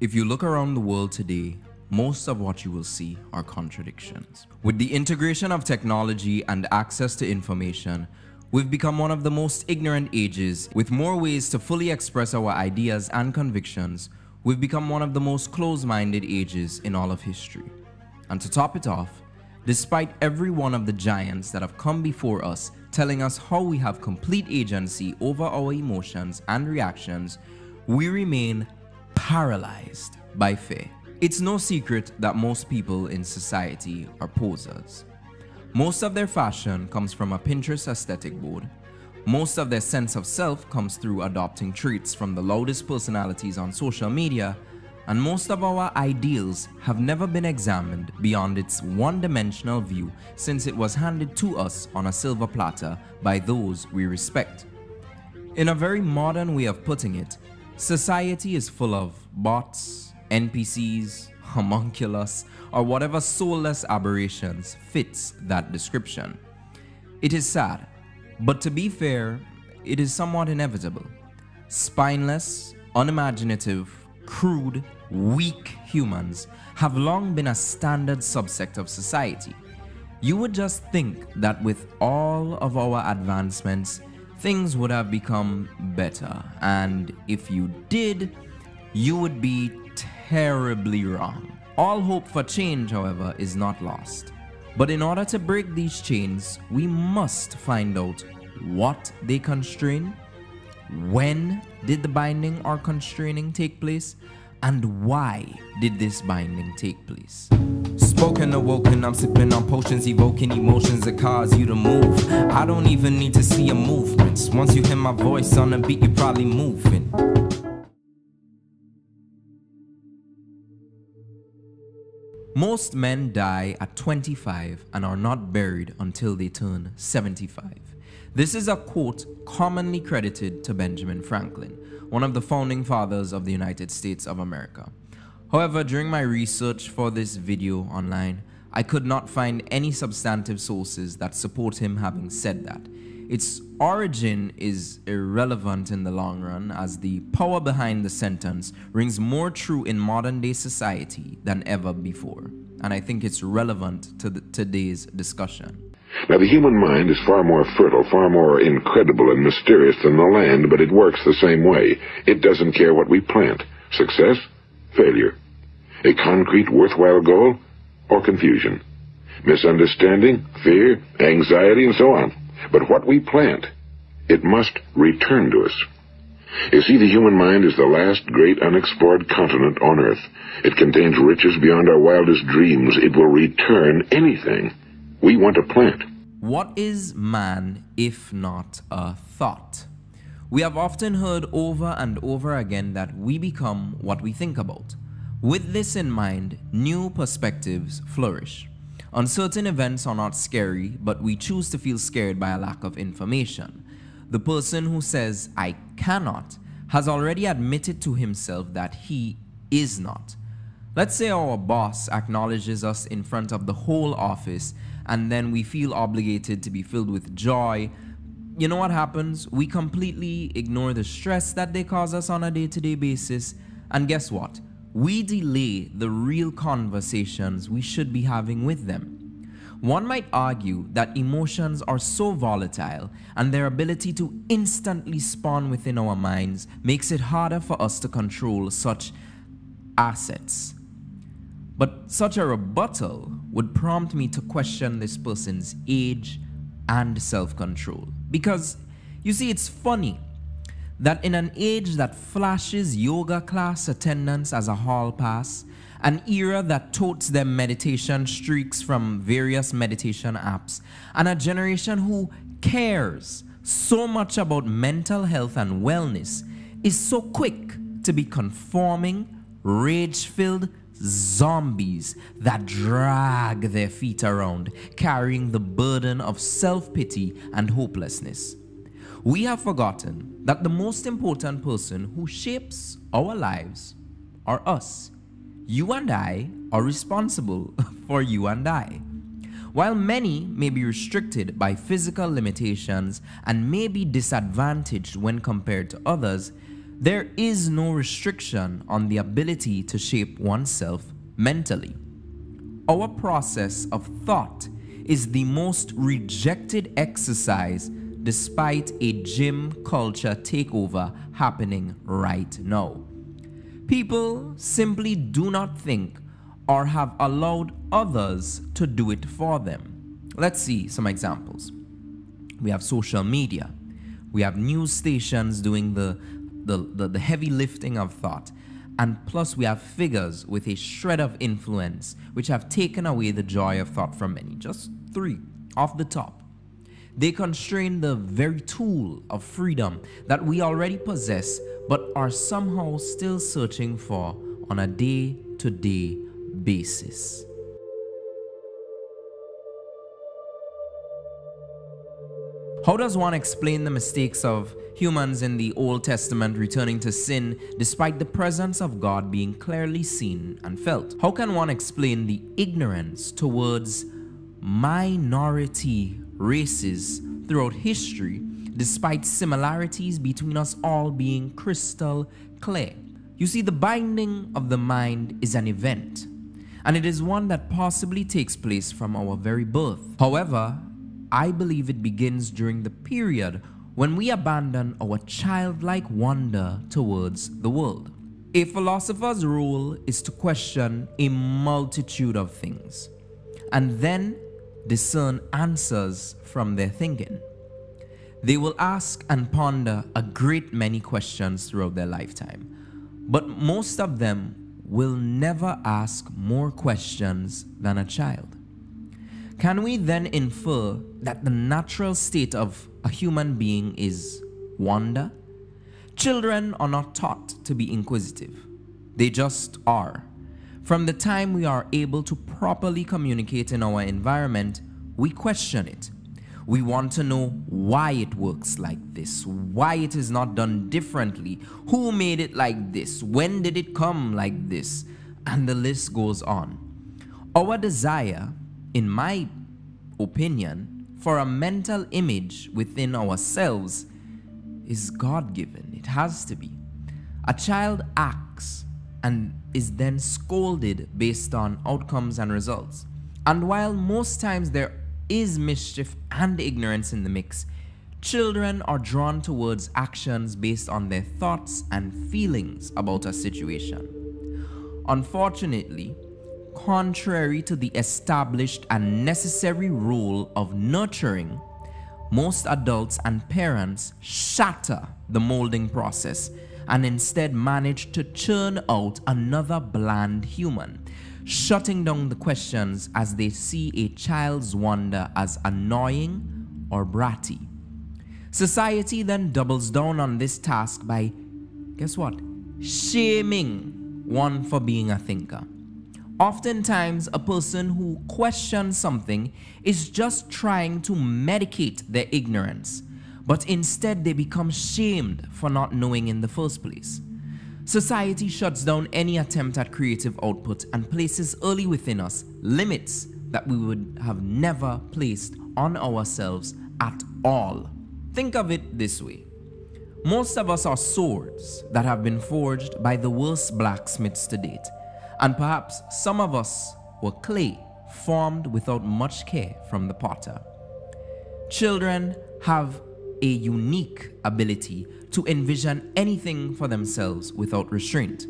If you look around the world today, most of what you will see are contradictions. With the integration of technology and access to information, we've become one of the most ignorant ages. With more ways to fully express our ideas and convictions, we've become one of the most closed-minded ages in all of history. And to top it off, despite every one of the giants that have come before us telling us how we have complete agency over our emotions and reactions, we remain paralyzed by fear. It's no secret that most people in society are posers. Most of their fashion comes from a Pinterest aesthetic board. Most of their sense of self comes through adopting traits from the loudest personalities on social media, and most of our ideals have never been examined beyond its one-dimensional view since it was handed to us on a silver platter by those we respect. In a very modern way of putting it, society is full of bots, NPCs, homunculus, or whatever soulless aberrations fits that description. It is sad, but to be fair, it is somewhat inevitable. Spineless, unimaginative, crude, weak humans have long been a standard subsect of society. You would just think that with all of our advancements, things would have become better, and if you did, you would be terribly wrong. All hope for change, however, is not lost. But in order to break these chains, we must find out what they constrain, when did the binding or constraining take place, and why did this binding take place. Spoken, awoken, I'm sipping on potions, evoking emotions that cause you to move. I don't even need to see your movements. Once you hear my voice on the beat, you're probably moving. Most men die at 25 and are not buried until they turn 75. This is a quote commonly credited to Benjamin Franklin, one of the founding fathers of the United States of America. However, during my research for this video online, I could not find any substantive sources that support him having said that. Its origin is irrelevant in the long run, as the power behind the sentence rings more true in modern day society than ever before, and I think it's relevant to today's discussion. Now, the human mind is far more fertile, far more incredible and mysterious than the land, but it works the same way. It doesn't care what we plant. Success, failure. A concrete, worthwhile goal, or confusion. Misunderstanding, fear, anxiety, and so on. But what we plant, it must return to us. You see, the human mind is the last great unexplored continent on Earth. It contains riches beyond our wildest dreams. It will return anything we want to plant. What is man if not a thought? We have often heard over and over again that we become what we think about. With this in mind, new perspectives flourish. Uncertain events are not scary, but we choose to feel scared by a lack of information. The person who says, "I cannot," has already admitted to himself that he is not. Let's say our boss acknowledges us in front of the whole office, and then we feel obligated to be filled with joy. You know what happens? We completely ignore the stress that they cause us on a day-to-day basis, and guess what? We delay the real conversations we should be having with them. One might argue that emotions are so volatile, and their ability to instantly spawn within our minds makes it harder for us to control such assets. But such a rebuttal would prompt me to question this person's age and self-control. Because, you see, it's funny that in an age that flashes yoga class attendance as a hall pass, an era that totes their meditation streaks from various meditation apps, and a generation who cares so much about mental health and wellness is so quick to be conforming, rage-filled zombies that drag their feet around, carrying the burden of self-pity and hopelessness. We have forgotten that the most important person who shapes our lives are us. You and I are responsible for you and I. While many may be restricted by physical limitations and may be disadvantaged when compared to others, There is no restriction on the ability to shape oneself mentally. Our process of thought is the most rejected exercise despite a gym culture takeover happening right now. People simply do not think or have allowed others to do it for them. Let's see some examples. We have social media. We have news stations doing the heavy lifting of thought. And plus we have figures with a shred of influence which have taken away the joy of thought from many. Just 3 off the top. They constrain the very tool of freedom that we already possess but are somehow still searching for on a day-to-day basis. How does one explain the mistakes of humans in the Old Testament returning to sin despite the presence of God being clearly seen and felt? How can one explain the ignorance towards minority races throughout history despite similarities between us all being crystal clear? You see, the binding of the mind is an event, and it is one that possibly takes place from our very birth. However, I believe it begins during the period when we abandon our childlike wonder towards the world. A philosopher's role is to question a multitude of things and then discern answers from their thinking. They will ask and ponder a great many questions throughout their lifetime, but most of them will never ask more questions than a child. Can we then infer that the natural state of a human being is wonder? Children are not taught to be inquisitive. They just are. From the time we are able to properly communicate in our environment, we question it. We want to know why it works like this, why it is not done differently, who made it like this, when did it come like this, and the list goes on. Our desire, in my opinion, for a mental image within ourselves is God-given. It has to be. A child acts and is then scolded based on outcomes and results. And while most times there is mischief and ignorance in the mix, children are drawn towards actions based on their thoughts and feelings about a situation. Unfortunately, contrary to the established and necessary rule of nurturing, most adults and parents shatter the molding process and instead manage to churn out another bland human, shutting down the questions as they see a child's wonder as annoying or bratty. Society then doubles down on this task by, guess what? Shaming one for being a thinker. Oftentimes, a person who questions something is just trying to medicate their ignorance, but instead they become shamed for not knowing in the first place. Society shuts down any attempt at creative output and places early within us limits that we would have never placed on ourselves at all. Think of it this way. Most of us are swords that have been forged by the worst blacksmiths to date. And perhaps some of us were clay formed without much care from the potter. Children have a unique ability to envision anything for themselves without restraint.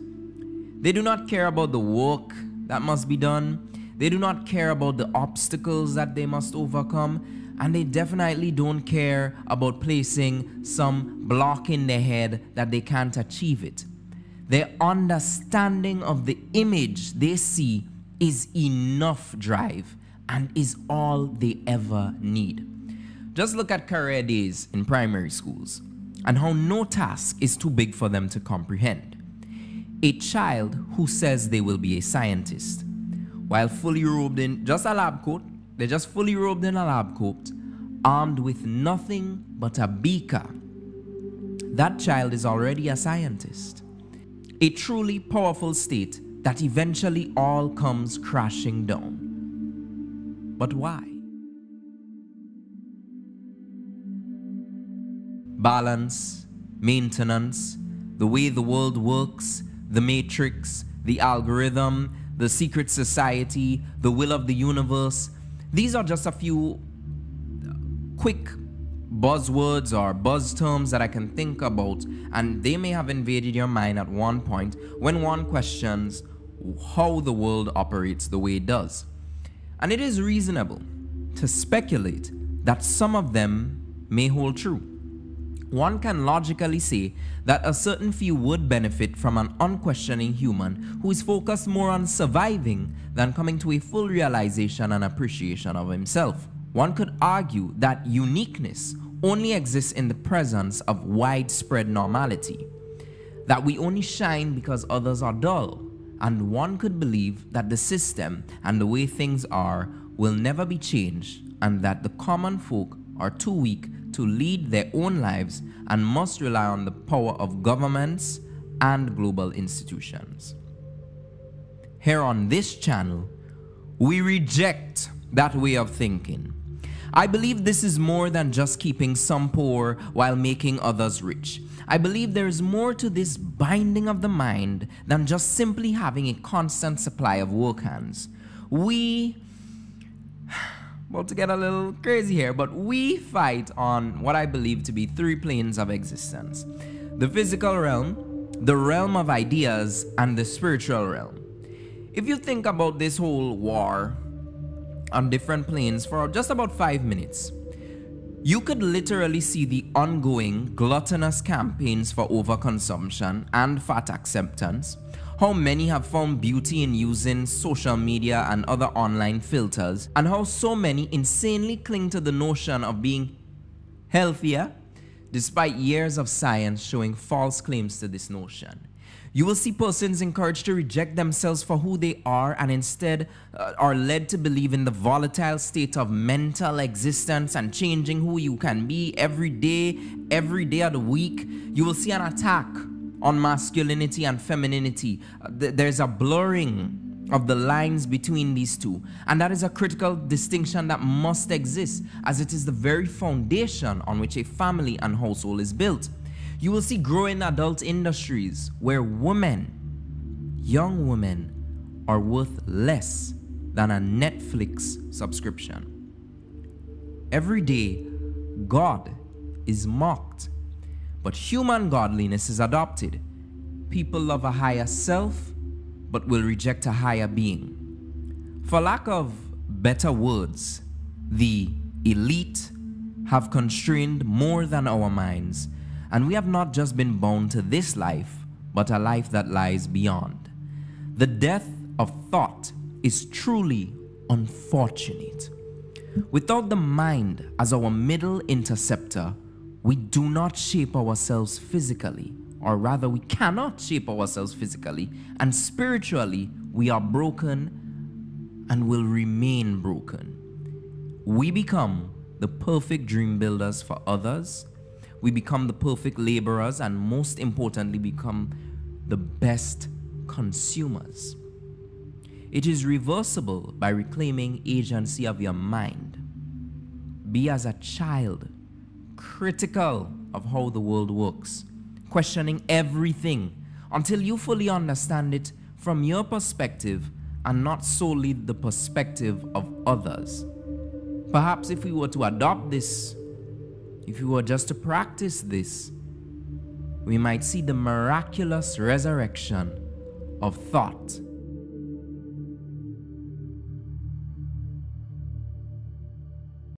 They do not care about the work that must be done. They do not care about the obstacles that they must overcome. And they definitely don't care about placing some block in their head that they can't achieve it. Their understanding of the image they see is enough drive and is all they ever need. Just look at career days in primary schools and how no task is too big for them to comprehend. A child who says they will be a scientist, while fully robed in just a lab coat, they're just fully robed in a lab coat, armed with nothing but a beaker. That child is already a scientist. A truly powerful state that eventually all comes crashing down. But why? Balance, maintenance, the way the world works, the matrix, the algorithm, the secret society, the will of the universe. These are just a few quick buzzwords or buzz terms that I can think about, and they may have invaded your mind at one point when one questions how the world operates the way it does. And it is reasonable to speculate that some of them may hold true. One can logically say that a certain few would benefit from an unquestioning human who is focused more on surviving than coming to a full realization and appreciation of himself. One could argue that uniqueness only exists in the presence of widespread normality, that we only shine because others are dull, and one could believe that the system and the way things are will never be changed, and that the common folk are too weak to lead their own lives and must rely on the power of governments and global institutions. Here on this channel, we reject that way of thinking. I believe this is more than just keeping some poor while making others rich. I believe there is more to this binding of the mind than just simply having a constant supply of work hands. Well, to get a little crazy here, but we fight on what I believe to be three planes of existence: the physical realm, the realm of ideas, and the spiritual realm. If you think about this whole war on different planes for just about 5 minutes, you could literally see the ongoing gluttonous campaigns for overconsumption and fat acceptance, how many have found beauty in using social media and other online filters, and how so many insanely cling to the notion of being healthier despite years of science showing false claims to this notion. You will see persons encouraged to reject themselves for who they are and instead are led to believe in the volatile state of mental existence and changing who you can be every day of the week. You will see an attack on masculinity and femininity. There's a blurring of the lines between these two, and that is a critical distinction that must exist, as it is the very foundation on which a family and household is built. You will see growing adult industries where women, young women, are worth less than a Netflix subscription. Every day, God is mocked, but human godliness is adopted. People love a higher self, but will reject a higher being. For lack of better words, the elite have constrained more than our minds, and we have not just been bound to this life, but a life that lies beyond. The death of thought is truly unfortunate. Without the mind as our middle interceptor, we do not shape ourselves physically, or rather we cannot shape ourselves physically, and spiritually we are broken and will remain broken. We become the perfect dream builders for others. We become the perfect laborers, and most importantly, become the best consumers. It is reversible by reclaiming agency of your mind. Be as a child, critical of how the world works, questioning everything until you fully understand it from your perspective and not solely the perspective of others. Perhaps if we were to adopt this, if we were just to practice this, we might see the miraculous resurrection of thought